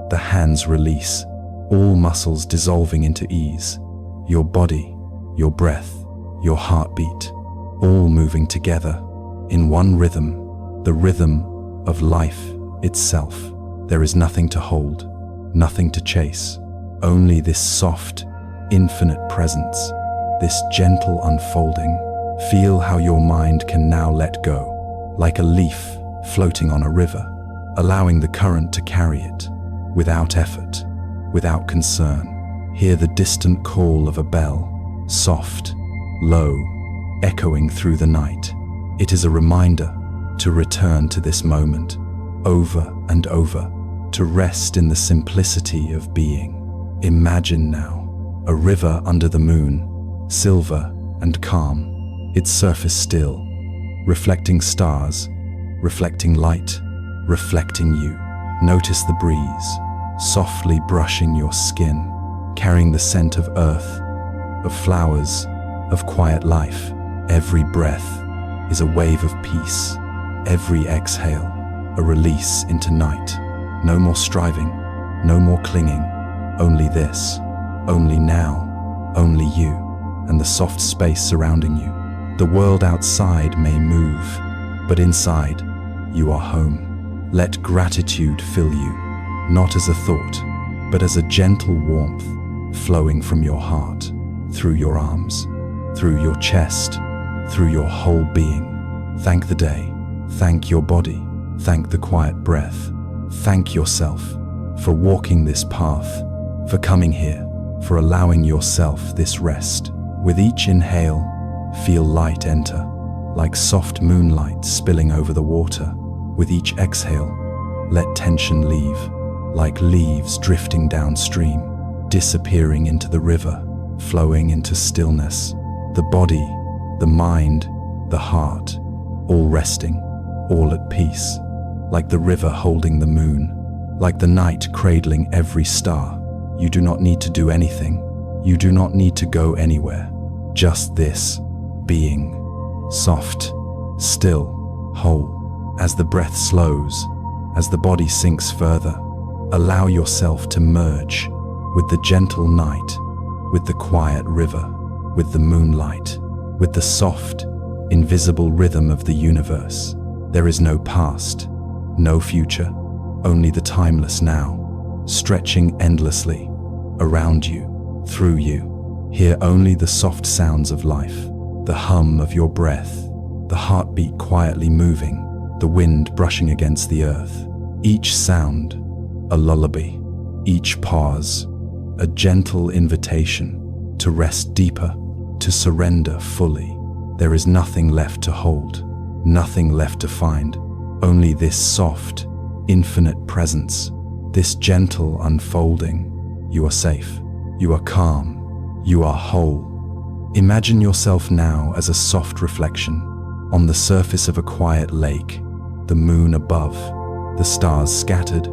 The hands release, all muscles dissolving into ease. Your body, your breath, your heartbeat, all moving together in one rhythm, the rhythm of life itself. There is nothing to hold, nothing to chase, only this soft, infinite presence, this gentle unfolding. Feel how your mind can now let go, like a leaf floating on a river, allowing the current to carry it, without effort, without concern. Hear the distant call of a bell, soft, low, echoing through the night. It is a reminder to return to this moment, over and over, to rest in the simplicity of being. Imagine now a river under the moon, silver and calm, its surface still, reflecting stars, reflecting light, reflecting you. Notice the breeze, softly brushing your skin, carrying the scent of earth, of flowers, of quiet life. Every breath is a wave of peace. Every exhale, a release into night. No more striving, no more clinging. Only this, only now, only you, and the soft space surrounding you. The world outside may move, but inside, you are home. Let gratitude fill you, not as a thought, but as a gentle warmth flowing from your heart, through your arms, through your chest, through your whole being. Thank the day, thank your body, thank the quiet breath, thank yourself for walking this path, for coming here, for allowing yourself this rest. With each inhale, feel light enter, like soft moonlight spilling over the water. With each exhale, let tension leave, like leaves drifting downstream, disappearing into the river, flowing into stillness. The body, the mind, the heart, all resting, all at peace, like the river holding the moon, like the night cradling every star. You do not need to do anything. You do not need to go anywhere. Just this, being, soft, still, whole. As the breath slows, as the body sinks further, allow yourself to merge with the gentle night, with the quiet river, with the moonlight, with the soft, invisible rhythm of the universe. There is no past, no future, only the timeless now, stretching endlessly, around you, through you. Hear only the soft sounds of life, the hum of your breath, the heartbeat quietly moving, the wind brushing against the earth. Each sound, a lullaby, each pause, a gentle invitation to rest deeper, to surrender fully. There is nothing left to hold, nothing left to find, only this soft, infinite presence, this gentle unfolding. You are safe, you are calm, you are whole. Imagine yourself now as a soft reflection on the surface of a quiet lake, the moon above, the stars scattered,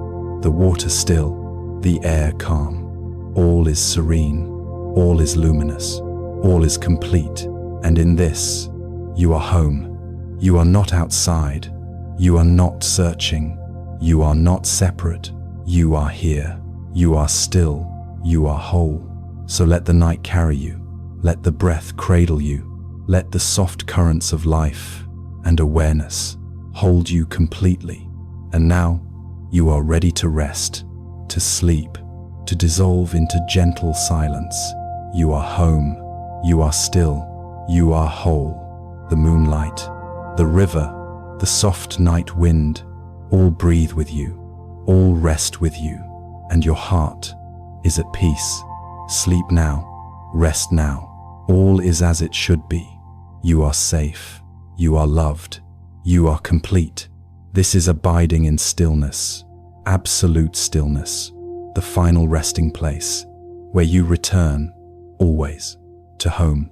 the water still, the air calm. All is serene, all is luminous, all is complete, and in this, you are home. You are not outside, you are not searching, you are not separate, you are here, you are still, you are whole. So let the night carry you, let the breath cradle you, let the soft currents of life and awareness hold you completely. And now, you are ready to rest, to sleep, to dissolve into gentle silence. You are home, you are still, you are whole. The moonlight, the river, the soft night wind, all breathe with you, all rest with you, and your heart is at peace. Sleep now, rest now, all is as it should be. You are safe, you are loved, you are complete. This is abiding in stillness, absolute stillness, the final resting place, where you return, always, to home.